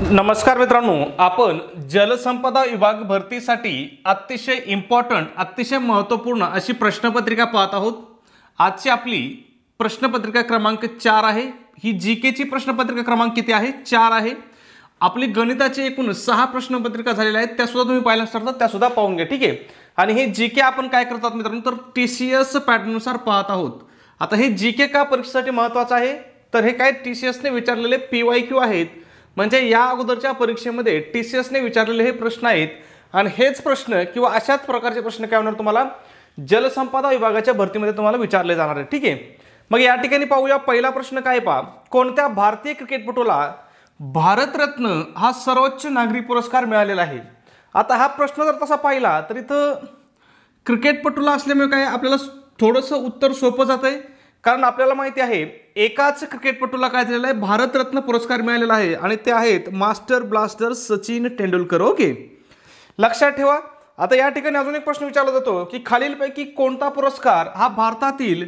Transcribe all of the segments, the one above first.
नमस्कार मित्रांनो, आपण जलसंपदा विभाग भरतीसाठी अतिशय इम्पॉर्टंट, अतिशय महत्त्वपूर्ण अशी प्रश्नपत्रिका पाहत आहोत। आजची आपली प्रश्नपत्रिका क्रमांक 4 आहे। ही जीके ची प्रश्नपत्रिका क्रमांक किती आहे? 4 आहे। आपली गणिताची एकूण 6 प्रश्नपत्रिका झालेल्या आहेत, त्या सुद्धा तुम्ही पाहिल्या असतात, त्या सुद्धा पाहून घ्या, ठीक आहे। आणि हे जीके आपण काय करतात मित्रांनो, तर टीसीएस पॅटर्ननुसार पाहत आहोत। आता हे जीके का परीक्षेसाठी महत्त्वाचं आहे, तर हे काय टीसीएस ने विचारलेले पीवायक्यू आहेत, म्हणजे या अगोदरच्या परीक्षेमध्ये टीसीएस ने विचारलेले हे प्रश्न आहेत। आणि हेच प्रश्न किंवा अशाच प्रकारचे प्रश्न काय होणार तुम्हाला जलसंपदा विभागाच्या भरतीमध्ये तुम्हाला विचारले जाणार आहे, ठीक आहे। मग या ठिकाणी पाहूया, पहिला प्रश्न काय पहा, कोणत्या भारतीय क्रिकेटपटूला भारतरत्न हा सर्वोच्च नागरी पुरस्कार मिळालेला आहे? आता हा प्रश्न जर तसा पाहिला तर इथं क्रिकेटपटूला असल्यामुळे काय आपल्याला थोडंसं उत्तर सोपं जातंय, कारण आपल्याला माहिती आहे एकाच क्रिकेटपटूला काय झालेलं आहे, भारतरत्न पुरस्कार मिळालेला आहे आणि ते आहेत master blaster Sachin Tendulkar. Okay, लक्षात ठेवा। आता या ठिकाणी अजून एक प्रश्न विचारला जातो की खालीलपैकी कोणता पुरस्कार हा भारतातील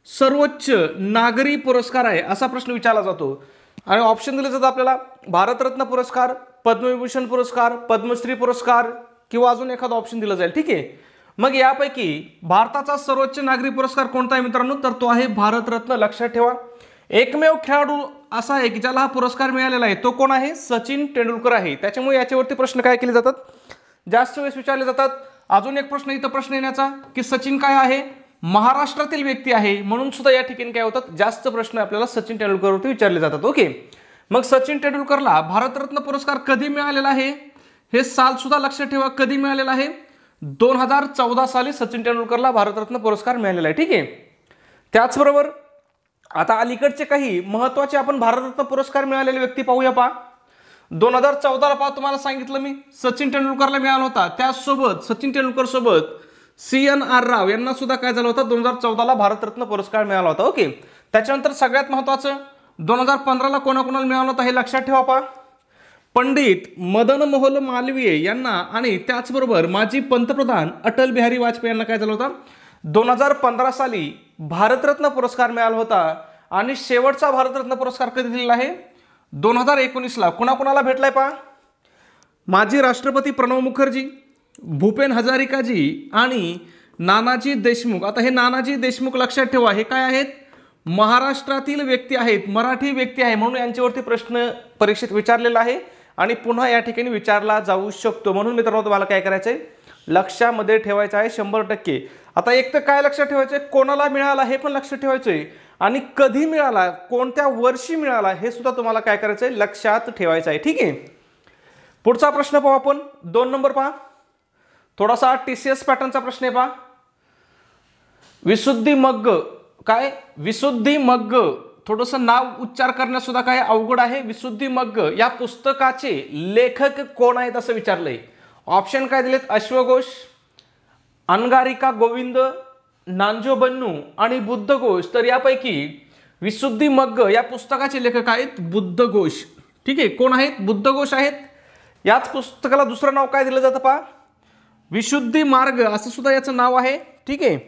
सर्वोच्च नागरी पुरस्कार आहे, असा प्रश्न विचारला जातो। आणि ऑप्शन दिले जातात आपल्याला, भारतरत्न पुरस्कार, पद्मविभूषण पुरस्कार, पद्मश्री पुरस्कार किंवा अजून एखादा ऑप्शन दिला जाईल, ठीक आहे। मग यापैकी भारताचा सर्वोच्च नागरी पुरस्कार कोणता आहे मित्रांनो, तर तो आहे भारतरत्न। लक्षात ठेवा, एकमेव खेळाडू असा आहे की ज्याला हा पुरस्कार मिळालेला आहे, तो कोण आहे? सचिन तेंडुलकर आहे। त्याच्यामुळे याच्यावरती प्रश्न काय केले जातात, जास्त वेळेस विचारले जातात। अजून एक प्रश्न इथं प्रश्न येण्याचा की सचिन काय आहे, महाराष्ट्रातील व्यक्ती आहे, म्हणून सुद्धा या ठिकाणी काय होतात, जास्त प्रश्न आपल्याला सचिन तेंडुलकरवरती विचारले जातात। ओके, मग सचिन तेंडुलकरला भारतरत्न पुरस्कार कधी मिळालेला आहे, हे साल सुद्धा लक्षात ठेवा, कधी मिळालेला आहे? 2014 साली सचिन तेंडुलकरला भारतरत्न पुरस्कार मिळालेला आहे, ठीक आहे। त्याचबरोबर आता अलीकडचे काही महत्त्वाचे आपण भारतरत्न पुरस्कार मिळालेले व्यक्ती पाहूया। पहा, 2014 पहा तुम्हाला सांगितलं मी सचिन तेंडुलकरला मिळाला होता, त्यासोबत सचिन तेंडुलकर सोबत CNR राव यांना सुद्धा काय झालं होतं, 2014ला भारतरत्न पुरस्कार मिळाला होता। ओके, त्याच्यानंतर सगळ्यात महत्त्वाचं 2015ला कोणाकोणाला मिळाला होता हे लक्षात ठेवा। पहा, पंडित मदन मोहन मालवीय यांना आणि त्याचबरोबर माजी पंतप्रधान अटल बिहारी वाजपेयी यांना काय झालं होतं, 2015 साली भारतरत्न पुरस्कार मिळाला होता। आणि शेवटचा भारतरत्न पुरस्कार कधी दिलेला आहे, 2019ला कुणाकुणाला भेटलाय? पहा, माजी राष्ट्रपती प्रणव मुखर्जी, भूपेन हजारिकाजी आणि नानाजी देशमुख। आता हे नानाजी देशमुख लक्षात ठेवा, हे काय आहेत, महाराष्ट्रातील व्यक्ती आहेत, मराठी व्यक्ती आहे, म्हणून यांच्यावरती प्रश्न परीक्षेत विचारलेला आहे आणि पुन्हा या ठिकाणी विचारला जाऊ शकतो। म्हणून मित्रांनो तुम्हाला काय करायचंय, लक्षामध्ये ठेवायचं आहे 100%। आता एक तर काय लक्षात ठेवायचंय, कोणाला मिळाला हे पण लक्षात ठेवायचंय आणि कधी मिळाला, कोणत्या वर्षी मिळाला हे सुद्धा तुम्हाला काय करायचंय, लक्षात ठेवायचं आहे, ठीक आहे। पुढचा प्रश्न पाहू आपण, 2 नंबर पहा, थोडासा टीसीएस पॅटर्नचा प्रश्न आहे। पहा, विशुद्धी मग्ग, काय विशुद्धी मग्ग, थोडंसं नाव उच्चार करण्यास सुद्धा काय अवघड आहे। विशुद्धी मग्ग या पुस्तकाचे लेखक कोण आहेत असं विचारलंय। ऑप्शन काय दिलेत, अश्वघोष, अंगारिका गोविंद, नांजोबन्नू आणि बुद्धघोष। तर यापैकी विशुद्धी मग्ग या पुस्तकाचे लेखक आहेत बुद्धघोष, ठीक आहे। कोण आहेत? बुद्धघोष आहेत। याच पुस्तकाला दुसरं नाव काय दिलं जातं, पहा, विशुद्धी मार्ग असं सुद्धा याचं नाव आहे, ठीक आहे।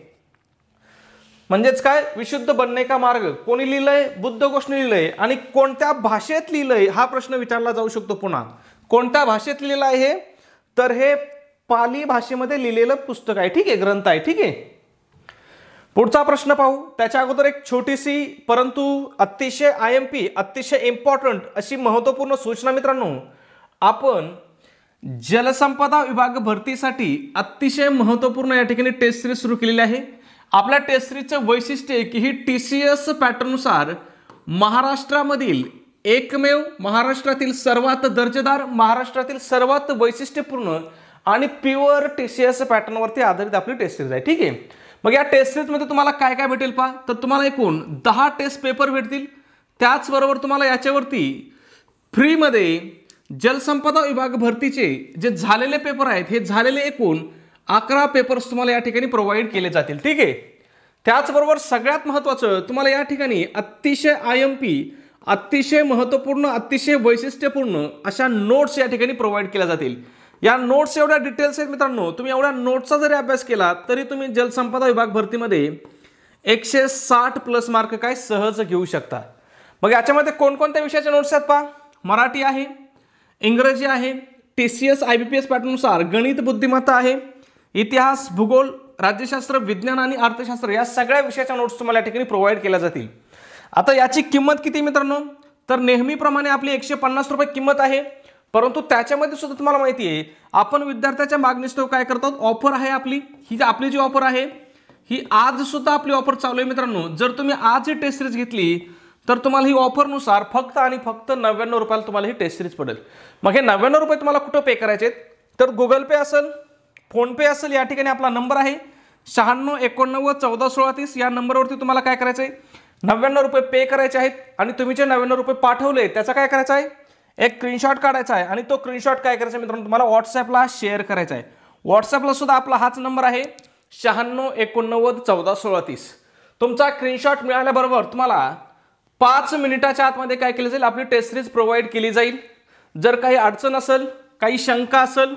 म्हणजेच काय, विशुद्ध बनणे का मार्ग कोणी लिहिलंय, बुद्धघोषने लिहिलंय। आणि कोणत्या भाषेत लिहिलंय हा प्रश्न विचारला जाऊ शकतो। पुन्हा कोणत्या भाषेत लिहिलेलं आहे हे, तर हे पाली भाषेमध्ये लिहिलेलं पुस्तक आहे, ठीक आहे, ग्रंथ आहे, ठीक आहे। पुढचा प्रश्न पाहू, त्याच्या अगोदर एक छोटीशी परंतु अतिशय IMP अतिशय इम्पॉर्टंट अशी महत्त्वपूर्ण सूचना मित्रांनो, आपण जलसंपदा विभाग भरतीसाठी अतिशय महत्त्वपूर्ण या ठिकाणी टेस्ट सिरीज सुरू केलेली आहे। आपल्या टेस्ट सिरीजचं वैशिष्ट्य आहे की ही टीसीएस पॅटर्ननुसार महाराष्ट्रामधील एकमेव, महाराष्ट्रातील सर्वात दर्जेदार, महाराष्ट्रातील सर्वात वैशिष्ट्यपूर्ण आणि प्युअर टीसीएस पॅटर्नवरती आधारित आपली टेस्ट सिरीज आहे, ठीक आहे। मग या टेस्ट सिरीजमध्ये तुम्हाला काय काय भेटेल पहा, तर तुम्हाला एकूण 10 टेस्ट पेपर भेटतील। त्याचबरोबर तुम्हाला याच्यावरती फ्रीमध्ये जलसंपदा विभाग भरतीचे जे झालेले पेपर आहेत, हे झालेले एकूण 11 पेपर्स तुम्हाला या ठिकाणी प्रोव्हाइड केले जातील, ठीक आहे। त्याचबरोबर सगळ्यात महत्त्वाचं तुम्हाला या ठिकाणी अतिशय IMP अतिशय महत्त्वपूर्ण, अतिशय वैशिष्ट्यपूर्ण अशा नोट्स या ठिकाणी प्रोव्हाइड केल्या जातील। या नोट्स एवढ्या डिटेल्स आहेत मित्रांनो, तुम्ही एवढ्या नोट्सचा जरी अभ्यास केला तरी तुम्ही जलसंपदा विभाग भरतीमध्ये 160+ मार्क काय सहज घेऊ शकता। मग याच्यामध्ये कोणकोणत्या विषयाच्या नोट्स आहेत पहा, मराठी आहे, इंग्रजी आहे, TCS IBPS पॅटर्ननुसार गणित बुद्धिमत्ता आहे, इतिहास, भूगोल, राज्यशास्त्र, विज्ञान आणि अर्थशास्त्र या सगळ्या विषयाच्या नोट्स तुम्हाला या ठिकाणी प्रोव्हाइड केल्या जातील. आता याची किंमत किती मित्रांनो, तर नेहमीप्रमाणे आपली 150 रुपये किंमत आहे, परंतु त्याच्यामध्ये सुद्धा तुम्हाला माहिती आहे आपण विद्यार्थ्याच्या मागणीस्तव काय करतो, ऑफर आहे आपली. ही आपली जी ऑफर आहे ही आज सुद्धा आपली ऑफर चालू आहे मित्रांनो. जर तुम्ही आज ही टेस्ट सिरीज घेतली तर तुम्हाला ही ऑफरनुसार फक्त आणि फक्त 99 रुपयाला तुम्हाला ही टेस्ट सिरीज पडेल. मग हे 99 रुपये तुम्हाला कुठं पे करायचे आहेत, तर गुगल पे असेल, फोनपे असेल, या ठिकाणी आपला नंबर आहे 9689141630. या नंबरवरती तुम्हाला काय करायचं आहे, 99 रुपये पे करायचे आहेत आणि तुम्ही जे 99 रुपये पाठवले त्याचा काय करायचं आहे, एक स्क्रीनशॉट काढायचा आहे आणि तो स्क्रीनशॉट काय करायचा आहे मित्रांनो, तुम्हाला व्हॉट्सॲपला शेअर करायचा आहे. व्हॉट्सॲपला सुद्धा आपला हाच नंबर आहे 9689141630. तुमचा स्क्रीनशॉट मिळाल्याबरोबर तुम्हाला 5 मिनिटाच्या आतमध्ये काय केलं जाईल, आपली टेस्ट सिरीज प्रोव्हाइड केली जाईल. जर काही अडचण असेल, काही शंका असेल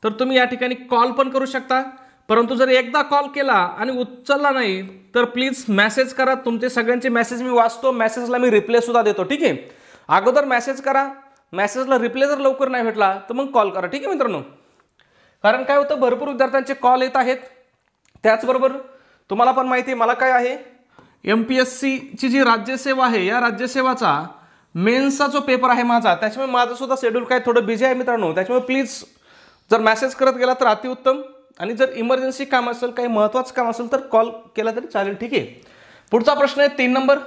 तर तुम्ही या ठिकाणी कॉल पण करू शकता, परंतु जर एकदा कॉल केला आणि उचलला नाही तर प्लीज मेसेज करा. तुमचे सगळ्यांचे मेसेज मी वाचतो, मेसेजला मी रिप्लाय सुद्धा देतो. ठीक आहे, अगोदर मेसेज करा, मेसेजला रिप्लाय जर लवकर नाही भेटला तर मग कॉल करा. ठीक आहे मित्रांनो, कारण काय होतं भरपूर विद्यार्थ्यांचे कॉल येत आहेत. त्याचबरोबर तुम्हाला पण माहिती आहे मला काय आहे, MPSC ची जी राज्यसेवा आहे या राज्यसेवाचा मेन्सचा जो पेपर आहे माझा, त्याच्यामुळे माझं सुद्धा शेड्यूल काय थोडं बिझी आहे मित्रांनो. त्याच्यामुळे प्लीज जर मेसेज करत गेला तर अतिउत्तम, आणि जर इमर्जन्सी काम असेल, काही महत्त्वाचं काम असेल तर कॉल केला तरी चालेल. ठीक आहे, पुढचा प्रश्न आहे 3 नंबर.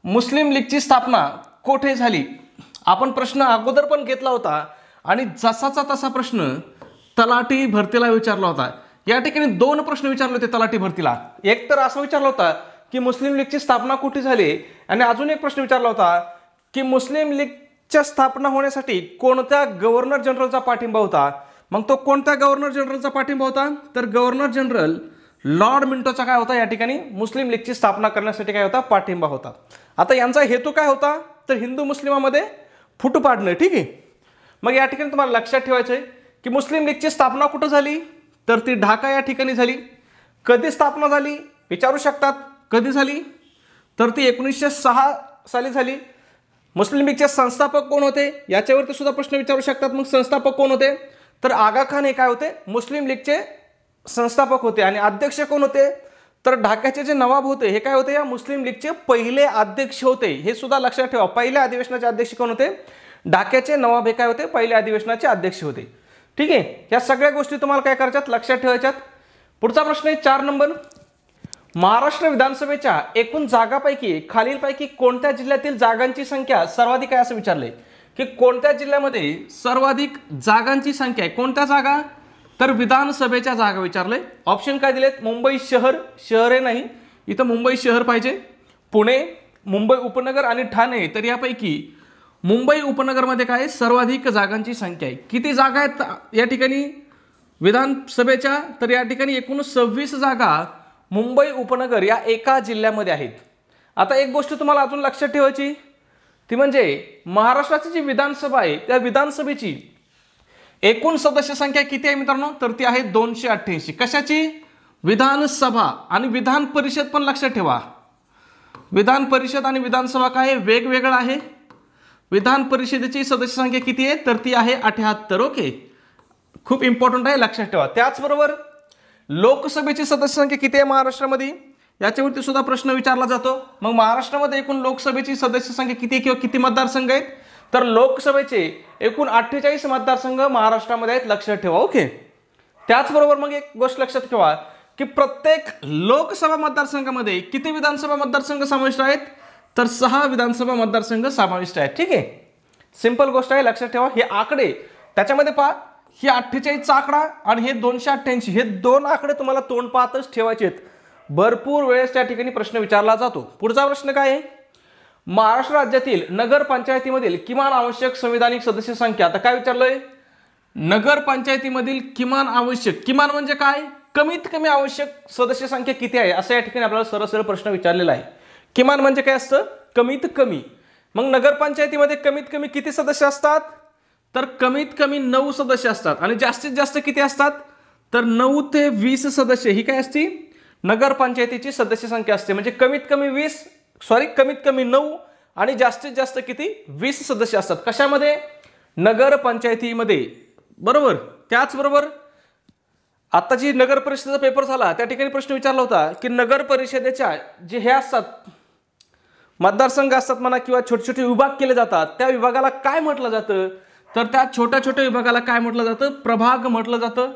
मुस्लिम लीगची स्थापना कोठे झाली. आपण प्रश्न अगोदर पण घेतला होता आणि जसाचा तसा प्रश्न तलाठी भरतीला विचारला होता. या ठिकाणी 2 प्रश्न विचारले होते तलाठी भरतीला. एक तर असं विचारला होता की मुस्लिम लीगची स्थापना कुठे झाली, आणि अजून एक प्रश्न विचारला होता की मुस्लिम लीगच्या स्थापना होण्यासाठी कोणत्या गव्हर्नर जनरलचा पाठिंबा होता. मग तो कोणत्या गव्हर्नर जनरलचा पाठिंबा होता, तर गव्हर्नर जनरल लॉर्ड मिंटोचा काय होता या ठिकाणी मुस्लिम लीगची स्थापना करण्यासाठी काय होता, पाठिंबा होता. आता यांचा हेतू काय होता, तर हिंदू मुस्लिमामध्ये फूट पाडणं. ठीक आहे, मग या ठिकाणी तुम्हाला लक्षात ठेवायचं आहे की मुस्लिम लीगची स्थापना कुठं झाली, तर ती ढाका या ठिकाणी झाली. कधी स्थापना झाली विचारू शकतात, कधी झाली, तर ती 1906 साली झाली. मुस्लिम लीगचे संस्थापक कोण होते याच्यावरती सुद्धा प्रश्न विचारू शकतात. मग संस्थापक कोण होते, तर आगा खान हे काय होते, मुस्लिम लीगचे संस्थापक होते. आणि अध्यक्ष कोण होते, तर ढाक्याचे जे नवाब होते हे काय होते, या मुस्लिम लीगचे पहिले अध्यक्ष होते. हे सुद्धा लक्षात ठेवा, पहिल्या अधिवेशनाचे अध्यक्ष कोण होते, ढाक्याचे नवाब हे काय होते, पहिल्या अधिवेशनाचे अध्यक्ष होते. ठीक आहे, या सगळ्या गोष्टी तुम्हाला काय करायच्यात, लक्षात ठेवायच्यात. पुढचा प्रश्न आहे 4 नंबर. महाराष्ट्र विधानसभेच्या एकूण जागापैकी खालीलपैकी कोणत्या जिल्ह्यातील जागांची संख्या सर्वाधिक आहे असं विचारलंय, की कोणत्या जिल्ह्यामध्ये सर्वाधिक जागांची संख्या आहे. कोणत्या जागा, तर विधानसभेच्या जागा विचारले. ऑप्शन काय दिलेत, मुंबई शहर, शहरे नाही इथं मुंबई शहर पाहिजे, पुणे, मुंबई उपनगर आणि ठाणे. तर यापैकी मुंबई उपनगरमध्ये काय सर्वाधिक जागांची संख्या आहे. किती जागा आहेत या ठिकाणी विधानसभेच्या, तर या ठिकाणी एकूण 26 जागा मुंबई उपनगर या एका जिल्ह्यामध्ये आहेत. आता एक गोष्ट तुम्हाला अजून लक्षात ठेवायची, ती म्हणजे महाराष्ट्राची जी विधानसभा आहे त्या विधानसभेची एकूण सदस्य संख्या किती आहे मित्रांनो, तर ती आहे 288. कशाची, विधानसभा. आणि विधान परिषद पण लक्षात ठेवा, विधान परिषद आणि विधानसभा काय वेगवेगळं आहे. विधान परिषदेची सदस्य संख्या किती आहे, तर ती आहे 78. ओके, खूप इम्पॉर्टंट आहे, लक्षात ठेवा. त्याचबरोबर लोकसभेची सदस्य संख्या किती आहे महाराष्ट्रामध्ये, याच्यावरती सुद्धा प्रश्न विचारला जातो. मग महाराष्ट्रामध्ये एकूण लोकसभेची सदस्य संख्या किती किंवा किती मतदारसंघ आहेत, तर लोकसभेचे एकूण 48 मतदारसंघ महाराष्ट्रामध्ये आहेत, लक्षात ठेवा. ओके, त्याचबरोबर मग एक गोष्ट लक्षात ठेवा की प्रत्येक लोकसभा मतदारसंघामध्ये किती विधानसभा मतदारसंघ समाविष्ट आहेत, तर 6 विधानसभा मतदारसंघ समाविष्ट आहेत. ठीक आहे, सिंपल गोष्ट आहे, लक्षात ठेवा. हे आकडे त्याच्यामध्ये पहा, ही 48चा आकडा आणि हे 288, हे 2 आकडे तुम्हाला तोंड पाहतच ठेवायचे आहेत. भरपूर वेळेस त्या ठिकाणी प्रश्न विचारला जातो. पुढचा प्रश्न काय आहे, महाराष्ट्र राज्यातील नगर पंचायतीमधील किमान आवश्यक संविधानिक सदस्य संख्या. आता काय विचारलंय, नगर पंचायतीमधील किमान आवश्यक, किमान म्हणजे काय, कमीत कमी आवश्यक सदस्य संख्या किती आहे असं या ठिकाणी आपल्याला सरळ सरळ प्रश्न विचारलेला आहे. किमान म्हणजे काय असतं, कमीत कमी. मग नगर पंचायतीमध्ये कमीत कमी किती सदस्य असतात, तर कमीत कमी 9 सदस्य असतात. आणि जास्तीत जास्त किती असतात, तर 9 ते 20 सदस्य ही काय असती, नगर पंचायतीची सदस्य संख्या असते. म्हणजे कमीत कमी 9 आणि जास्तीत जास्त किती 20 सदस्य असतात. कशामध्ये, नगरपंचायतीमध्ये, बरोबर. त्याचबरोबर आता जी नगर परिषदेचा पेपर झाला त्या ठिकाणी प्रश्न विचारला होता की नगर परिषदेच्या जे हे असतात मतदारसंघ असतात म्हणा किंवा छोटे छोटे विभाग केले जातात, त्या विभागाला काय म्हटलं जातं, तर त्या छोट्या छोट्या विभागाला काय म्हटलं जातं, प्रभाग म्हटलं जातं.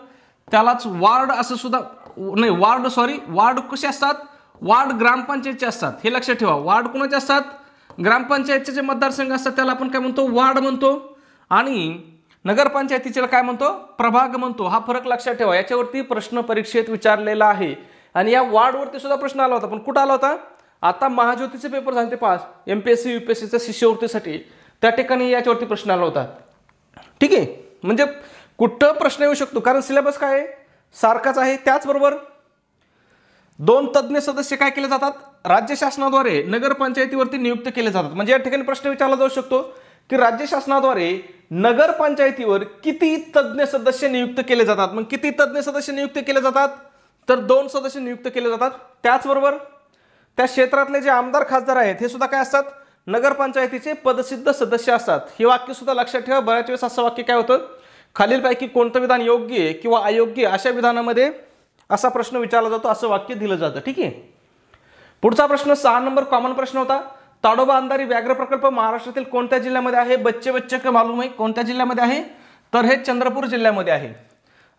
त्यालाच वार्ड असं सुद्धा नाही, वार्ड कसे असतात, वार्ड ग्रामपंचायतचे असतात, हे लक्षात ठेवा. वार्ड कोणाचे असतात, ग्रामपंचायतचे जे मतदारसंघ असतात त्याला आपण काय म्हणतो, वार्ड म्हणतो. आणि नगरपंचायतीचे काय म्हणतो, प्रभाग म्हणतो. हा फरक लक्षात ठेवा. याच्यावरती प्रश्न परीक्षेत विचारलेला आहे. आणि या वार्डवरती सुद्धा प्रश्न आला होता, पण कुठं आला होता, आता महाज्योतीचे पेपर झाले ते पास MPSC UPSCच्या शिष्यवृत्तीसाठी, त्या ठिकाणी याच्यावरती प्रश्न आला होता. ठीक आहे, म्हणजे कुठं प्रश्न येऊ शकतो, कारण सिलेबस काय आहे, सारखाच आहे. त्याचबरोबर 2 तज्ज्ञ सदस्य काय केले जातात, राज्य शासनाद्वारे नगरपंचायतीवरती नियुक्त केले जातात. म्हणजे या ठिकाणी प्रश्न विचारला जाऊ शकतो की राज्य शासनाद्वारे नगरपंचायतीवर किती तज्ज्ञ सदस्य नियुक्त केले जातात. मग किती तज्ज्ञ सदस्य नियुक्त केले जातात, तर 2 सदस्य नियुक्त केले जातात. त्याचबरोबर त्या क्षेत्रातले जे आमदार खासदार आहेत हे सुद्धा काय असतात, नगरपंचायतीचे पदसिद्ध सदस्य असतात. हे वाक्य सुद्धा लक्षात ठेवा. बऱ्याच वेळेस असं वाक्य काय होतं, खालीलपैकी कोणतं विधान योग्य आहे किंवा अयोग्य अशा विधानामध्ये असा प्रश्न विचारला जातो, असं वाक्य दिलं जातं. ठीक आहे. पुढचा प्रश्न 6 नंबर कॉमन प्रश्न होता. ताडोबा अंधारी व्याघ्र प्रकल्प महाराष्ट्रातील कोणत्या जिल्ह्यामध्ये आहे, बच्चे का मालूम आहे कोणत्या जिल्ह्यामध्ये आहे, तर हे चंद्रपूर जिल्ह्यामध्ये आहे.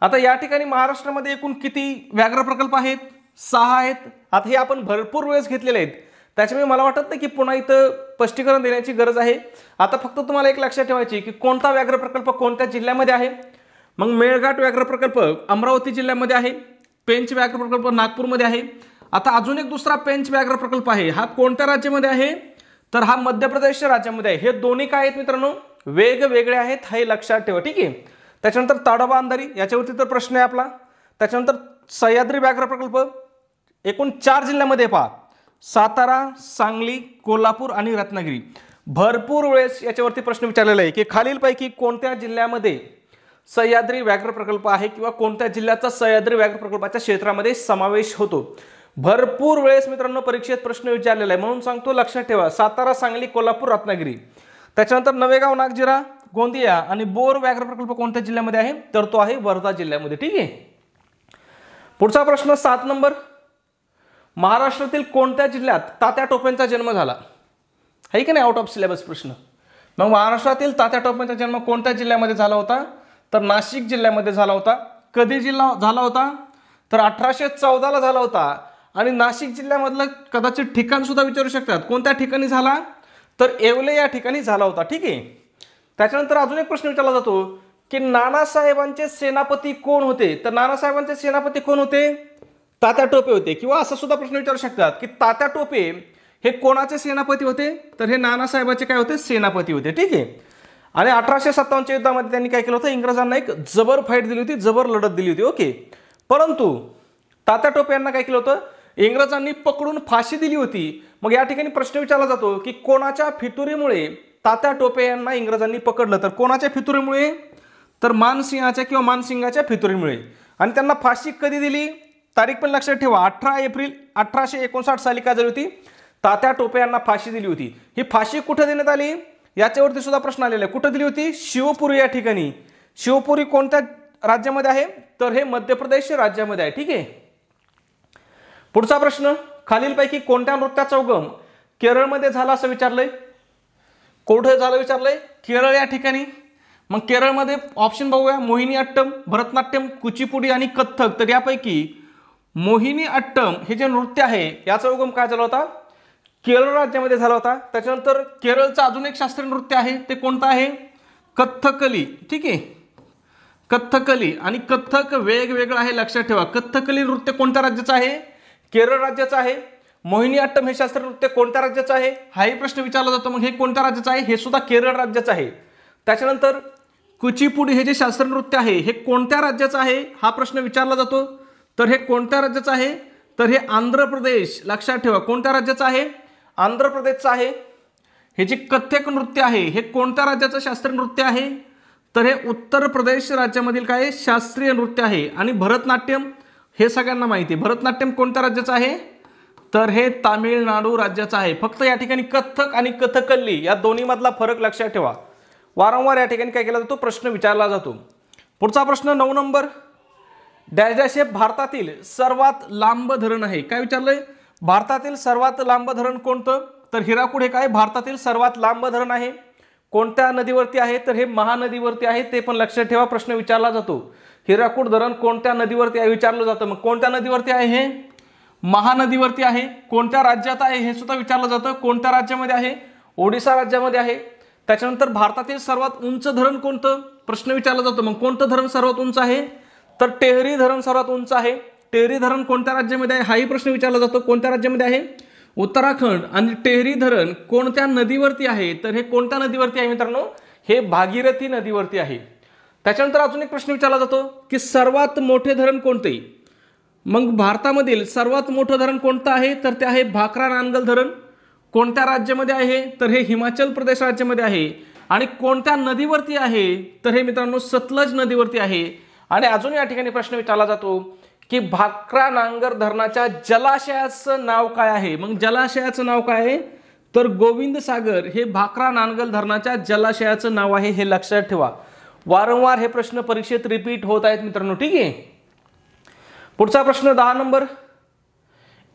आता या ठिकाणी महाराष्ट्रामध्ये एकूण किती व्याघ्र प्रकल्प आहेत, 6 आहेत. आता हे आपण भरपूर वेळेस घेतलेले आहेत, त्याच्यामुळे मला वाटत नाही की पुन्हा इथं स्पष्टीकरण देण्याची गरज आहे. आता फक्त तुम्हाला एक लक्षात ठेवायची की कोणता व्याघ्र प्रकल्प कोणत्या जिल्ह्यामध्ये आहे. मग मेळघाट व्याघ्र प्रकल्प अमरावती जिल्ह्यामध्ये आहे, पेंच व्याघ्र प्रकल्प नागपूरमध्ये आहे. आता अजून एक दुसरा पेंच व्याघ्र प्रकल्प आहे, हा कोणत्या राज्यामध्ये आहे, तर हा मध्य प्रदेश राज्यामध्ये आहे. हे दोन्ही काय आहेत मित्रांनो, वेगवेगळे आहेत, हे लक्षात ठेवा. ठीक आहे. त्याच्यानंतर ताडोबा अंधारी याच्यावरती तर प्रश्न आहे आपला. त्याच्यानंतर सह्याद्री व्याघ्र प्रकल्प एकूण 4 जिल्ह्यामध्ये पहा, सातारा, सांगली, कोल्हापूर आणि रत्नागिरी. भरपूर वेळेस याच्यावरती प्रश्न विचारलेला आहे की खालीलपैकी कोणत्या जिल्ह्यामध्ये सह्याद्री व्याघ्र प्रकल्प आहे किंवा कोणत्या जिल्ह्याचा सह्याद्री व्याघ्र प्रकल्पाच्या क्षेत्रामध्ये समावेश होतो. भरपूर वेळेस मित्रांनो परीक्षेत प्रश्न विचारलेला आहे, म्हणून सांगतो लक्षात ठेवा. सातारा, सांगली, कोल्हापूर, रत्नागिरी. त्याच्यानंतर नवेगाव, नागझिरा, गोंदिया आणि बोर व्याघ्र प्रकल्प कोणत्या जिल्ह्यामध्ये आहे, तर तो आहे वर्धा जिल्ह्यामध्ये. ठीक आहे. पुढचा प्रश्न 7 नंबर, महाराष्ट्रातील कोणत्या जिल्ह्यात तात्या टोपेंचा जन्म झाला, आहे की नाही, आउट ऑफ सिलेबस प्रश्न. मग महाराष्ट्रातील तात्या टोपेंचा जन्म कोणत्या जिल्ह्यामध्ये झाला होता, तर नाशिक जिल्ह्यामध्ये झाला होता. कधी जिल्हा झाला होता, तर 1814ला झाला होता. आणि नाशिक जिल्ह्यामधलं कदाचित ठिकाण सुद्धा विचारू शकतात, कोणत्या ठिकाणी झाला, तर येवले या ठिकाणी झाला होता. ठीक आहे. त्याच्यानंतर अजून एक प्रश्न विचारला जातो की नानासाहेबांचे सेनापती कोण होते, तर नानासाहेबांचे सेनापती कोण होते, तात्या टोपे होते. किंवा असा सुद्धा प्रश्न विचारू शकतात की तात्या टोपे हे कोणाचे सेनापती होते, तर हे नानासाहेबांचे काय होते, सेनापती होते. ठीक आहे. आणि 1857च्या युद्धामध्ये त्यांनी काय केलं होतं, इंग्रजांना एक जबर फाईट दिली होती, जबर लढत दिली होती. ओके. परंतु तात्या टोपे यांना काय केलं होतं, इंग्रजांनी पकडून फाशी दिली होती. मग या ठिकाणी प्रश्न विचारला जातो की कोणाच्या फितुरीमुळे तात्या टोपे यांना इंग्रजांनी पकडलं, तर कोणाच्या फितुरीमुळे, तर मानसिंहाच्या किंवा मानसिंगाच्या फितुरीमुळे. आणि त्यांना फाशी कधी दिली, तारीख पण लक्षात ठेवा, 18 एप्रिल 1859 साली काय झाली होती, तात्या टोपे यांना फाशी दिली होती. ही फाशी कुठे देण्यात आली, याच्यावरती सुद्धा प्रश्न आलेला आहे. कुठे दिली होती, शिवपुरी या ठिकाणी. शिवपुरी कोणत्या राज्यामध्ये आहे, तर हे मध्य प्रदेश राज्यामध्ये आहे. ठीक आहे. पुढचा प्रश्न, खालीलपैकी कोणत्या नृत्याचा उगम केरळमध्ये झाला असं विचारलंय, कुठे झालं विचारलंय, केरळ या ठिकाणी. मग केरळमध्ये ऑप्शन बघूया, मोहिनी अट्टम, भरतनाट्यम, कुचिपुडी आणि कथ्थक. तर यापैकी मोहिनी अट्टम हे जे नृत्य आहे याचा उगम काय झाला होता, केरळ राज्यामध्ये झाला होता. त्याच्यानंतर केरळचं अजून एक शास्त्रीय नृत्य आहे, ते कोणतं आहे, कथ्थकली. ठीक आहे. कथ्थकली आणि कथ्थक वेगवेगळं आहे, लक्षात ठेवा. कथ्थकली नृत्य कोणत्या राज्याचं आहे, केरळ राज्याचं आहे. मोहिनी अट्टम हे शास्त्रीय नृत्य कोणत्या राज्याचं आहे, हाही प्रश्न विचारला जातो. मग हे कोणत्या राज्याचं आहे, हे सुद्धा केरळ राज्याचं आहे. त्याच्यानंतर कुचिपुडी हे जे शास्त्रीय नृत्य आहे हे कोणत्या राज्याचं आहे, हा प्रश्न विचारला जातो. तर हे कोणत्या राज्याचं आहे, तर हे आंध्र प्रदेश. लक्षात ठेवा, कोणत्या राज्याचं आहे, आंध्र प्रदेशचं आहे. हे जे कथ्थक नृत्य आहे हे कोणत्या राज्याचं शास्त्रीय नृत्य आहे, तर हे उत्तर प्रदेश राज्यामधील काय शास्त्रीय नृत्य आहे. आणि भरतनाट्यम हे सगळ्यांना माहिती आहे, भरतनाट्यम कोणत्या राज्याचं आहे, तर हे तामिळनाडू राज्याचं आहे. फक्त या ठिकाणी कथ्थक आणि कथकली या दोन्ही मधला फरक लक्षात ठेवा. वारंवार या ठिकाणी काय केला जातो, प्रश्न विचारला जातो. पुढचा प्रश्न 9 नंबर, डॅश डॅश हे भारतातील सर्वात लांब धरण आहे. काय विचारलंय, भारतातील सर्वात लांब धरण कोणतं, तर हिराकूड हे काय भारतातील सर्वात लांब धरण आहे. कोणत्या नदीवरती आहे, तर हे महानदीवरती आहे. ते पण लक्षात ठेवा, प्रश्न विचारला जातो. हिराकूड धरण कोणत्या नदीवरती आहे विचारलं जातं. मग कोणत्या नदीवरती आहे, हे महानदीवरती आहे. कोणत्या राज्यात आहे हे सुद्धा विचारलं जातं. कोणत्या राज्यामध्ये आहे, ओडिशा राज्यामध्ये आहे. त्याच्यानंतर भारतातील सर्वात उंच धरण कोणतं, प्रश्न विचारला जातो. मग कोणतं धरण सर्वात उंच आहे, तर टेहरी धरण सर्वात उंच आहे. टेहरी धरण कोणत्या राज्यामध्ये आहे, हाही प्रश्न विचारला जातो. कोणत्या राज्यामध्ये आहे, उत्तराखंड. आणि टेहरी धरण कोणत्या नदीवरती आहे, तर हे कोणत्या नदीवरती आहे मित्रांनो, हे भागीरथी नदीवरती आहे. त्याच्यानंतर अजून एक प्रश्न विचारला जातो की सर्वात मोठे धरण कोणते. मग भारतामधील सर्वात मोठं धरण कोणतं आहे, तर ते आहे भाकरा नांगल धरण. कोणत्या राज्यामध्ये आहे, तर हे हिमाचल प्रदेश राज्यामध्ये आहे. आणि कोणत्या नदीवरती आहे, तर हे मित्रांनो सतलज नदीवरती आहे. आणि अजून या ठिकाणी प्रश्न विचारला जातो की भाकरा नांगर धरणाच्या जलाशयाचं नाव काय आहे. मग जलाशयाचं नाव काय आहे, तर गोविंद सागर हे भाकरा नांगल धरणाच्या जलाशयाचं नाव आहे. हे लक्षात ठेवा, वारंवार हे प्रश्न परीक्षेत रिपीट होत आहेत मित्रांनो. ठीक आहे. पुढचा प्रश्न 10 नंबर,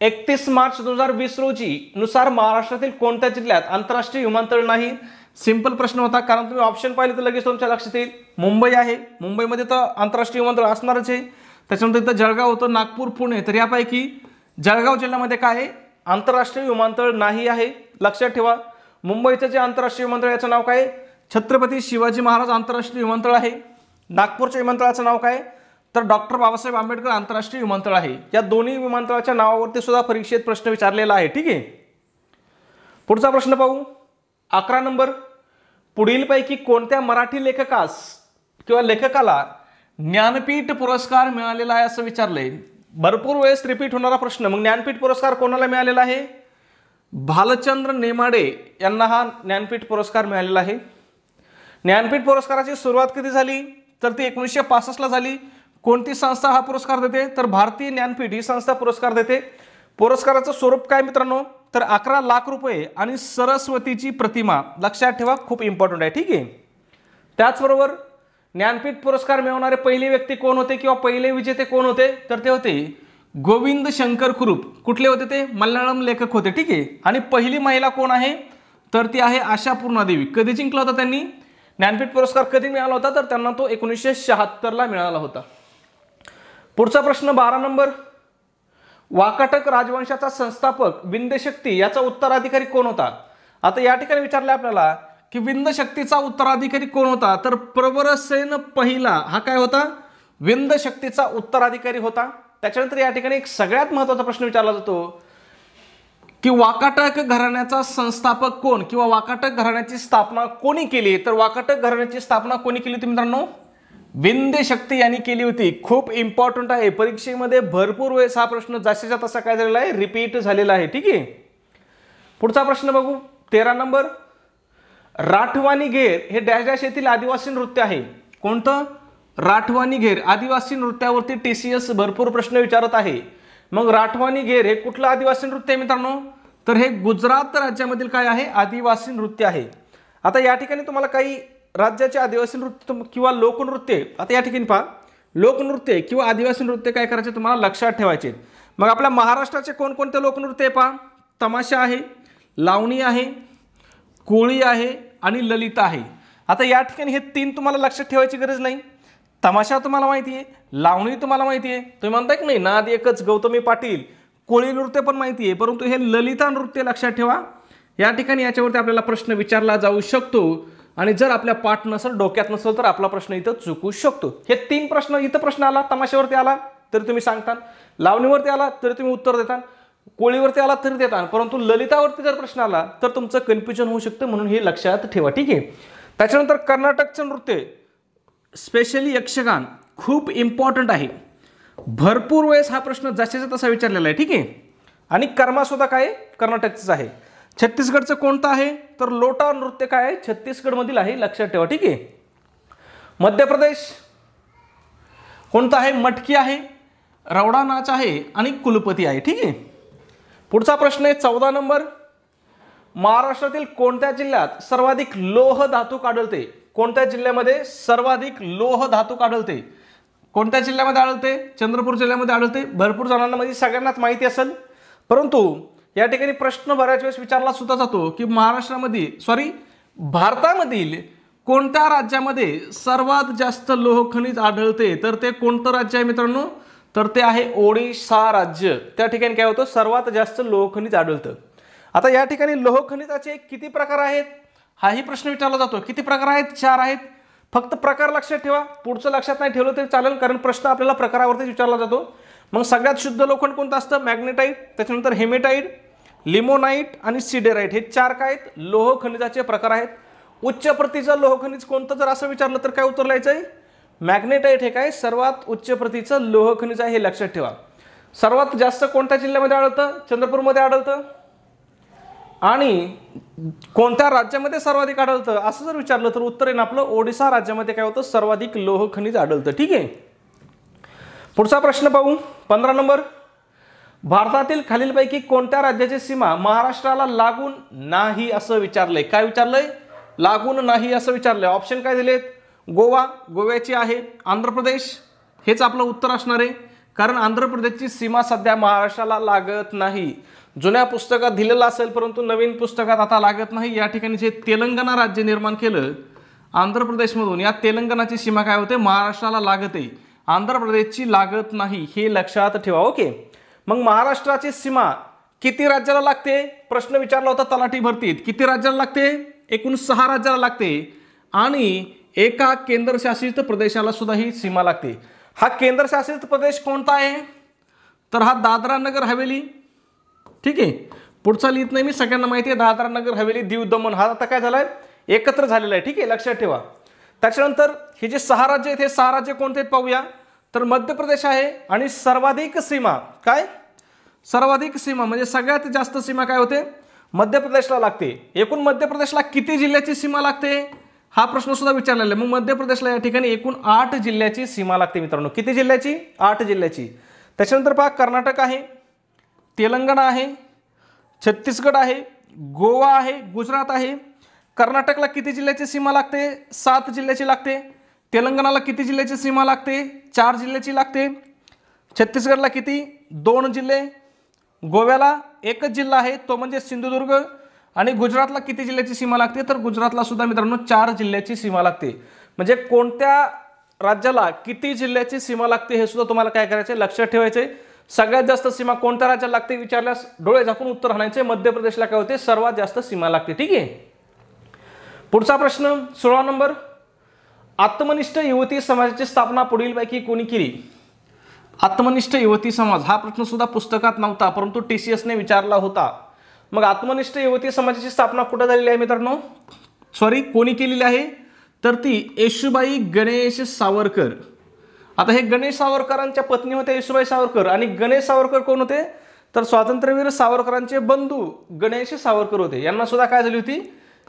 31 मार्च 2020 रोजी नुसार महाराष्ट्रातील कोणत्या जिल्ह्यात आंतरराष्ट्रीय विमानतळ नाही. सिंपल प्रश्न होता, कारण तुम्ही ऑप्शन पाहिले तर लगेच तुमच्या लक्षात येईल. मुंबई आहे, मुंबईमध्ये तर आंतरराष्ट्रीय विमानतळ असणारच आहे. त्याच्यानंतर इथं जळगाव होतं, नागपूर, पुणे. तर यापैकी जळगाव जिल्ह्यामध्ये काय आहे, आंतरराष्ट्रीय विमानतळ नाही आहे. लक्षात ठेवा, मुंबईचं जे आंतरराष्ट्रीय विमानतळ याचं नाव काय, छत्रपती शिवाजी महाराज आंतरराष्ट्रीय विमानतळ आहे. नागपूरच्या विमानतळाचं नाव काय, तर डॉक्टर बाबासाहेब आंबेडकर आंतरराष्ट्रीय विमानतळ आहे. या दोन्ही विमानतळाच्या नावावरती सुद्धा परीक्षेत प्रश्न विचारलेला आहे. ठीक आहे. पुढचा प्रश्न पाहू, 11 नंबर, पुढीलपैकी कोणत्या मराठी लेखकास किंवा लेखकाला ज्ञानपीठ पुरस्कार मिळालेला आहे असं विचारलंय. भरपूर वेळेस रिपीट होणारा प्रश्न. मग ज्ञानपीठ पुरस्कार कोणाला मिळालेला आहे, भालचंद्र नेमाडे यांना हा ज्ञानपीठ पुरस्कार मिळालेला आहे. ज्ञानपीठ पुरस्काराची सुरुवात कधी झाली, तर ती 1965 झाली. कोणती संस्था हा पुरस्कार देते, तर भारतीय ज्ञानपीठ ही संस्था पुरस्कार देते. पुरस्काराचं स्वरूप काय मित्रांनो, तर 11 लाख रुपये आणि सरस्वतीची प्रतिमा. लक्षात ठेवा, खूप इम्पॉर्टंट आहे. ठीक आहे. त्याचबरोबर ज्ञानपीठ पुरस्कार मिळवणारे पहिली व्यक्ती कोण होते किंवा पहिले विजेते कोण होते, तर ते होते गोविंद शंकर कुरूप. कुठले होते ते, मल्याळम लेखक होते. ठीक आहे. आणि पहिली महिला कोण आहे, तर ती आहे आशापूर्णा देवी. कधी जिंकला होता त्यांनी ज्ञानपीठ पुरस्कार, कधी मिळाला होता, तर त्यांना तो 1976 मिळाला होता. पुढचा प्रश्न 12 नंबर, वाकाटक राजवंशाचा संस्थापक विंध्यशक्ती याचा उत्तराधिकारी कोण होता. आता या ठिकाणी विचारले आपल्याला की विंध्यशक्तीचा उत्तराधिकारी कोण होता, तर प्रवरसेन पहिला हा काय होता, विंध्यशक्तीचा उत्तराधिकारी होता. त्याच्यानंतर या ठिकाणी एक सगळ्यात महत्त्वाचा प्रश्न विचारला जातो की वाकाटक घराण्याचा संस्थापक कोण किंवा वाकाटक घराण्याची स्थापना कोणी केली. तर वाकाटक घराण्याची स्थापना कोणी केली होती मित्रांनो, विंध्यशक्ती यांनी केली होती. खूप इम्पॉर्टंट आहे, परीक्षेमध्ये भरपूर वेळेस हा प्रश्न जशाच्या तसा काय झालेला आहे, रिपीट झालेला आहे. ठीक आहे. पुढचा प्रश्न बघू, 13 नंबर, राठवानी घेर हे डॅश डॅश येथील आदिवासी नृत्य आहे. कोणतं, राठवानी घेर. आदिवासी नृत्यावरती TCS भरपूर प्रश्न विचारत आहे. मग राठवानी घेर हे कुठलं आदिवासी नृत्य आहे मित्रांनो, तर हे गुजरात राज्यामधील काय आहे, आदिवासी नृत्य आहे. आता या ठिकाणी तुम्हाला काही राज्याचे आदिवासी नृत्य किंवा लोकनृत्य, आता या ठिकाणी पहा, लोकनृत्य किंवा आदिवासी नृत्य काय करायचे तुम्हाला लक्षात ठेवायचे. मग आपल्या महाराष्ट्राचे कोणकोणते लोकनृत्य पहा, तमाशा आहे, लावणी आहे, कोळी आहे आणि ललित आहे. आता या ठिकाणी हे 3 तुम्हाला लक्षात ठेवायची गरज नाही. तमाशा तुम्हाला माहिती आहे, लावणी तुम्हाला माहिती आहे, तुम्ही म्हणताय की नाही नाद एकच गौतमी पाटील, कोळी नृत्य पण माहिती आहे, परंतु हे ललिता नृत्य लक्षात ठेवा. या ठिकाणी याच्यावरती आपल्याला प्रश्न विचारला जाऊ शकतो. आणि जर आपल्या पाठ नसेल, डोक्यात नसेल, तर आपला प्रश्न इथं चुकू शकतो. हे 3 प्रश्न इथं प्रश्न आला, तमाशावरती आला तरी तुम्ही सांगता, लावणीवरती आला तरी तुम्ही उत्तर देता, कोळीवरती आला तरी देता, परंतु ललितावरती जर प्रश्न आला तर तुमचं कन्फ्युजन होऊ शकतं. म्हणून हे लक्षात ठेवा. ठीक आहे. त्याच्यानंतर कर्नाटकचं नृत्य, स्पेशली यक्षगान, खूप इम्पॉर्टंट आहे. भरपूर वेळेस हा प्रश्न जशाचा तसा विचारलेला आहे. ठीक आहे. आणि कर्मा सुद्धा काय कर्नाटकच आहे. छत्तीसगडचं कोणतं आहे, तर लोटा नृत्य काय आहे, छत्तीसगडमधील आहे. लक्षात ठेवा. ठीक आहे. मध्य प्रदेश कोणतं आहे, मटकी आहे, रवडा नाच आहे आणि कुलपती आहे. ठीक आहे. पुढचा प्रश्न आहे 14 नंबर, महाराष्ट्रातील कोणत्या जिल्ह्यात सर्वाधिक लोह धातू आढळते. कोणत्या जिल्ह्यामध्ये सर्वाधिक लोह धातू आढळते? कोणत्या जिल्ह्यामध्ये आढळते? चंद्रपूर जिल्ह्यामध्ये आढळते. भरपूर जणांना म्हणजे सगळ्यांनाच माहिती असेल, परंतु या ठिकाणी प्रश्न बऱ्याच वेळेस विचारला सुद्धा जातो की भारतामधील कोणत्या राज्यामध्ये सर्वात जास्त लोह खनिज आढळते? तर ते कोणतं राज्य आहे मित्रांनो? तर ते आहे ओडिशा राज्य. त्या ठिकाणी काय होतं? सर्वात जास्त लोह खनिज आढळतं. आता या ठिकाणी लोह खनिजाचे किती प्रकार आहेत हाही प्रश्न विचारला जातो. किती प्रकार आहेत? 4 आहेत. फक्त प्रकार लक्षात ठेवा, पुढचं लक्षात नाही ठेवलं तरी चालेल, कारण प्रश्न आपल्याला प्रकारावरती विचारला जातो. मग सगळ्यात शुद्ध लोखंड कोणतं असतं? मॅग्नेटाइट, त्याच्यानंतर हेमेटाइट, लिमोनाइट आणि सिडेराइट. हे 4 काय आहेत? लोह खनिजाचे प्रकार आहेत. उच्च प्रतीचं लोह खनिज कोणतं जर असं विचारलं तर काय उत्तर लिहायचं आहे? मॅग्नेटाइट हे काय सर्वात उच्च प्रतीचं लोह खनिज आहे, हे लक्षात ठेवा. सर्वात जास्त कोणत्या जिल्ह्यामध्ये आढळतं? चंद्रपूरमध्ये आढळतं. आणि कोणत्या राज्यामध्ये सर्वाधिक आढळतं असं जर विचारलं तर उत्तर येईल आपलं ओडिशा राज्यामध्ये काय होतं? सर्वाधिक लोह खनिज आढळतं. ठीक आहे, पुढचा प्रश्न पाहू. 15 नंबर. भारतातील खालीलपैकी कोणत्या राज्याची सीमा महाराष्ट्राला लागून नाही असं विचारलंय? काय विचारलंय? लागून नाही असं विचारलंय. ऑप्शन काय दिलेत? गोवा, गोव्याची आहे. आंध्र प्रदेश, हेच आपलं उत्तर असणार आहे, कारण आंध्र प्रदेशची सीमा सध्या महाराष्ट्राला लागत नाही. जुन्या पुस्तकात दिलेलं असेल, परंतु नवीन पुस्तकात आता लागत नाही. या ठिकाणी जे तेलंगणा राज्य निर्माण केलं आंध्र प्रदेशमधून, या तेलंगणाची सीमा काय होते? महाराष्ट्राला लागते. आंध्र प्रदेशची लागत नाही, हे लक्षात ठेवा. ओके, मग महाराष्ट्राची सीमा किती राज्याला लागते? प्रश्न विचारला होता तलाठी भरतीत. किती राज्याला लागते? एकूण 6 राज्याला लागते आणि एका केंद्रशासित प्रदेशाला सुद्धा ही सीमा लागते. हा केंद्रशासित प्रदेश कोणता आहे? तर हा दादरा नगर हवेली. ठीक आहे, पुढचा लिहित नाही मी, सगळ्यांना माहिती आहे दादरा नगर हवेली, दीव दमण हा आता काय झालाय? एकत्र झालेला आहे. ठीक आहे, लक्षात ठेवा. त्याच्यानंतर हे जे 6 राज्य आहेत, हे 6 राज्य कोणते आहेत पाहूया. तर मध्य प्रदेश आहे आणि सर्वाधिक सीमा काय? सर्वाधिक सीमा म्हणजे सगळ्यात जास्त सीमा काय होते? मध्य प्रदेशला लागते. एकूण मध्य प्रदेशला किती जिल्ह्याची सीमा लागते हा प्रश्न सुद्धा विचारलेला आहे. मग मध्य प्रदेशला या ठिकाणी एकूण 8 जिल्ह्याची सीमा लागते मित्रांनो. किती जिल्ह्याची? 8 जिल्ह्याची. त्याच्यानंतर पहा, कर्नाटक आहे, तेलंगणा आहे, छत्तीसगड आहे, गोवा आहे, गुजरात आहे. कर्नाटकला किती जिल्ह्याची सीमा लागते? 7 जिल्ह्याची लागते. तेलंगणाला किती जिल्ह्याची सीमा लागते? 4 जिल्ह्याची लागते. छत्तीसगडला किती? 2 जिल्हे. गोव्याला एकच जिल्हा आहे, तो म्हणजे सिंधुदुर्ग. आणि गुजरातला किती जिल्ह्याची सीमा लागते? तर गुजरातला सुद्धा मित्रांनो 4 जिल्ह्याची सीमा लागते. म्हणजे कोणत्या राज्याला किती जिल्ह्याची सीमा लागते हे सुद्धा तुम्हाला काय करायचे? लक्षात ठेवायचे. सगळ्यात जास्त सीमा कोणत्या राज्याला लागते विचारल्यास डोळे झाकून उत्तर आणायचे. मध्य प्रदेशला काय होते? सर्वात जास्त सीमा लागते. ठीक आहे, पुढचा प्रश्न 16 नंबर. आत्मनिष्ठ युवती समाजाची स्थापना पुढीलपैकी कोणी केली? आत्मनिष्ठ युवती समाज हा प्रश्न सुद्धा पुस्तकात नव्हता, परंतु TCSने विचारला होता. मग आत्मनिष्ठ युवती समाजाची स्थापना कुठे झालेली आहे मित्रांनो? कोणी केलेली आहे? तर ती येशूबाई गणेश सावरकर. आता हे गणेश सावरकरांच्या पत्नी होते येशूबाई सावरकर. आणि गणेश सावरकर कोण होते? तर स्वातंत्र्यवीर सावरकरांचे बंधू गणेश सावरकर होते. यांना सुद्धा काय झाली होती?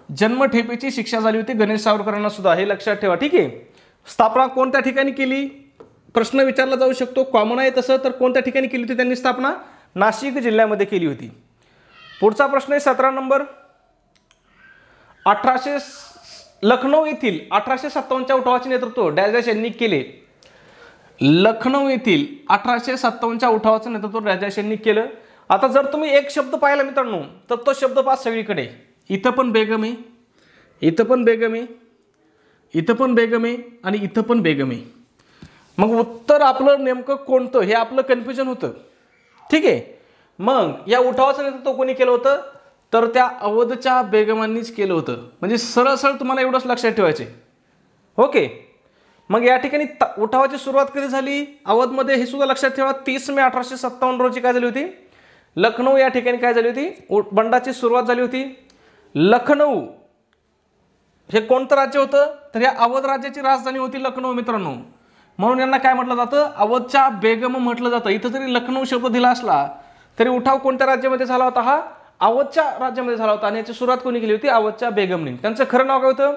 जन्मठेपेची शिक्षा झाली होती गणेश सावरकरांना सुद्धा, हे लक्षात ठेवा. ठीक आहे, स्थापना कोणत्या ठिकाणी केली प्रश्न विचारला जाऊ शकतो. कॉमन आहे तसं, तर कोणत्या ठिकाणी केली होती त्यांनी स्थापना? नाशिक जिल्ह्यामध्ये केली होती. पुढचा प्रश्न आहे 17 नंबर. लखनौ येथील 1857च्या उठावाचे नेतृत्व डॅश यांनी केले. लखनौ येथील 1857च्या उठावाचं नेतृत्व डॅश यांनी केलं. आता जर तुम्ही एक शब्द पाहिला मित्रांनो, तर तो शब्द पहा सगळीकडे. इथं पण बेगम आहे, इथं पण बेगम आहे, इथं पण बेगम आहे आणि इथं पण बेगम आहे. मग उत्तर आपलं नेमकं कोणतं हे आपलं कन्फ्युजन होतं. ठीक आहे, मग या उठावाचं नेतृत्व कोणी केलं होतं? तर त्या अवधच्या बेगमांनीच केलं होतं. म्हणजे सरळ सरळ तुम्हाला एवढंच लक्षात ठेवायचे. ओके, मग या ठिकाणी उठावाची सुरुवात कधी झाली अवधमध्ये हे सुद्धा लक्षात ठेवा. 30 मे 1857 रोजी काय झाली होती? लखनौ या ठिकाणी काय झाली होती? बंडाची सुरुवात झाली होती. लखनौ हे कोणतं राज्य होतं? तर या अवध राज्याची राजधानी होती लखनौ मित्रांनो. म्हणून यांना काय म्हटलं जातं? अवधच्या बेगम म्हटलं जातं. इथं जरी लखनौ शब्द दिला असला तरी उठाव कोणत्या राज्यामध्ये झाला होता? हा अवधच्या राज्यामध्ये झाला होता. आणि याची सुरुवात कोणी केली होती? अवधच्या बेगमने. त्यांचं खरं नाव काय होतं?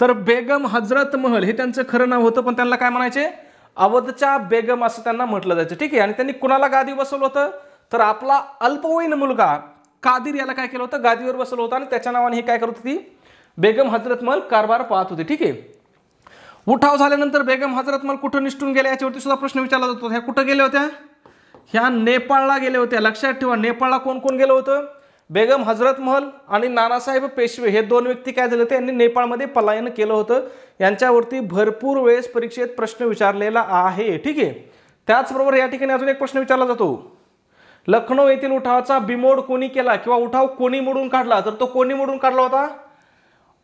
तर बेगम हजरत महल हे त्यांचं खरं नाव होतं, पण त्यांना काय म्हणायचे? अवधच्या बेगम असं त्यांना म्हटलं जायचं. ठीक आहे, आणि त्यांनी कुणाला गादी बसवलं होतं? तर आपला अल्पवयीन मुलगा कादिर याला काय केलं होतं? गादीवर बसवलं होतं आणि त्याच्या नावाने हे काय करत होती? बेगम हजरतमहल कारभार पाहत होते. ठीक आहे. उठाव झाल्यानंतर बेगम हजरतमहल कुठं निष्ठून गेल्या याच्यावरती सुद्धा प्रश्न विचारला जातो. ह्या कुठं गेल्या होत्या? ह्या नेपाळला गेल्या होत्या. लक्षात ठेवा, नेपाळला कोण कोण गेलं होतं? बेगम हजरतमहल आणि नानासाहेब पेशवे हे दोन व्यक्ती काय झाले होते? यांनी नेपाळमध्ये पलायन केलं होतं. यांच्यावरती भरपूर वेळेस परीक्षेत प्रश्न विचारलेला आहे. ठीक आहे. त्याचबरोबर या ठिकाणी अजून एक प्रश्न विचारला जातो. लखनौ येथील उठावाचा बिमोड कोणी केला किंवा उठाव कोणी मोडून काढला? तर तो कोणी मोडून काढला होता?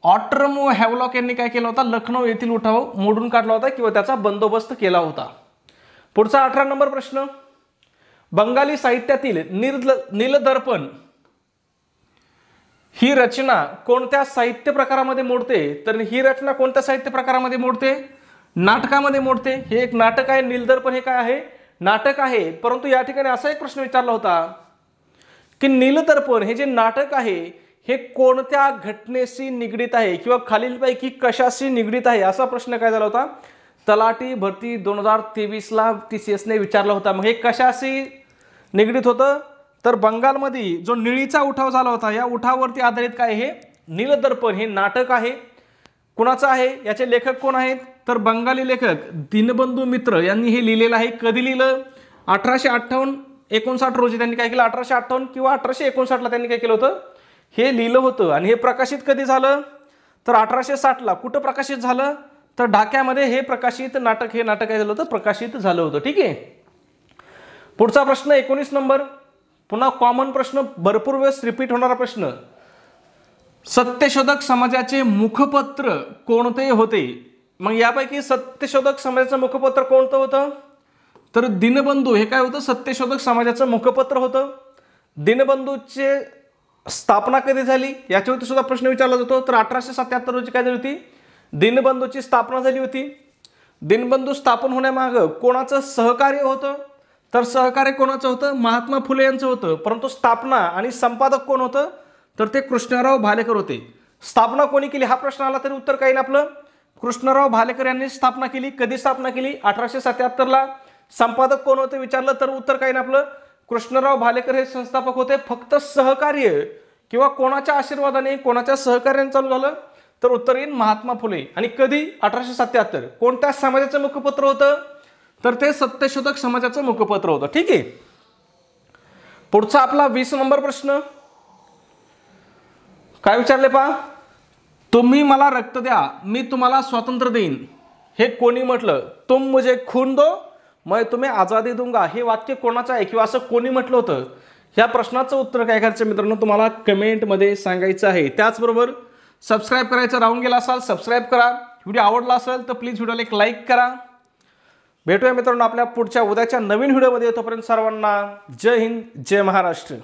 ऑट्रम हॅवलॉक यांनी काय केलं होता? लखनौ येथील उठाव मोडून काढला होता किंवा त्याचा बंदोबस्त केला होता. पुढचा 18 नंबर प्रश्न. बंगाली साहित्यातील नीलदर्पण ही रचना कोणत्या साहित्य प्रकारामध्ये मोडते? तर ही रचना कोणत्या साहित्य प्रकारामध्ये मोडते? नाटकामध्ये मोडते. हे एक नाटक आहे. नीलदर्पण हे काय आहे? नाटक आहे. परंतु या ठिकाणी असा एक प्रश्न विचारला होता की नीलदर्पण हे जे नाटक आहे हे कोणत्या घटनेशी निगडीत आहे किंवा खालीलपैकी कशाशी निगडीत आहे, असा प्रश्न काय झाला होता? तलाठी भरती 2023ला TCSने विचारला होता. मग हे कशाशी निगडीत होतं? तर बंगालमध्ये जो निळीचा उठाव झाला होता या उठावावरती आधारित काय हे नीलदर्पण हे नाटक आहे. कुणाचं आहे? याचे लेखक कोण आहेत? तर बंगाली लेखक दीनबंधू मित्र यांनी हे लिहिलेलं आहे. कधी लिहिलं? 1858-59 रोजी त्यांनी काय केलं? 1858 किंवा 1859ला त्यांनी काय केलं होतं? हे लिहिलं होतं. आणि हे प्रकाशित कधी झालं? तर 1860ला. कुठं प्रकाशित झालं? तर ढाक्यामध्ये हे प्रकाशित नाटक हे नाटक काय झालं होतं? प्रकाशित झालं होतं. ठीक आहे. पुढचा प्रश्न 19 नंबर. पुन्हा कॉमन प्रश्न, भरपूर वेळेस रिपीट होणारा प्रश्न. सत्यशोधक समाजाचे मुखपत्र कोणते होते? मग यापैकी सत्यशोधक समाजाचं मुखपत्र कोणतं होतं? तर दीनबंधू हे काय होतं? सत्यशोधक समाजाचं मुखपत्र होतं. दीनबंधूचे स्थापना कधी झाली याच्यावरती सुद्धा प्रश्न विचारला जातो. तर 1877 रोजी काय झाली होती? दीनबंधूची स्थापना झाली होती. दीनबंधू स्थापन होण्यामागं कोणाचं सहकार्य होतं? तर सहकार्य कोणाचं होतं? महात्मा फुले यांचं होतं. परंतु स्थापना आणि संपादक कोण होतं? तर ते कृष्णराव भालेकर होते. स्थापना कोणी केली हा प्रश्न आला तरी उत्तर काही नाही आपलं. कृष्णराव भालेकर यांनी स्थापना केली. कधी स्थापना केली? 1877ला. संपादक कोण होते विचारलं तर उत्तर काही नाही आपलं. कृष्णराव भालेकर हे संस्थापक होते. फक्त सहकार्य किंवा कोणाच्या आशीर्वादाने कोणाच्या सहकार्याने चालू झालं तर उत्तर येईल महात्मा फुले. आणि कधी? 1877. कोणत्या समाजाचं मुखपत्र होतं? तर ते सत्यशोधक समाजाचं मुखपत्र होतं. ठीक आहे. पुढचा आपला 20 नंबर प्रश्न काय विचारले पहा. तुम्ही मला रक्त द्या मी तुम्हाला स्वातंत्र्य देईन हे कोणी म्हटलं? तुम मुझे खून दो मैं तुम्हें आजादी दूंगा हे वाक्य कोणाचं आहे किंवा असं कोणी म्हटलं होतं? ह्या प्रश्नाचं उत्तर काय करायचं मित्रांनो तुम्हाला कमेंटमध्ये सांगायचं आहे. त्याचबरोबर सबस्क्राईब करायचं राहून गेला असाल सबस्क्राईब करा. व्हिडिओ आवडला असेल तर प्लीज व्हिडिओला एक लाईक करा. भेटूया मित्रांनो आपल्या पुढच्या उद्याच्या नवीन व्हिडिओमध्ये. तोपर्यंत सर्वांना जय हिंद जय महाराष्ट्र.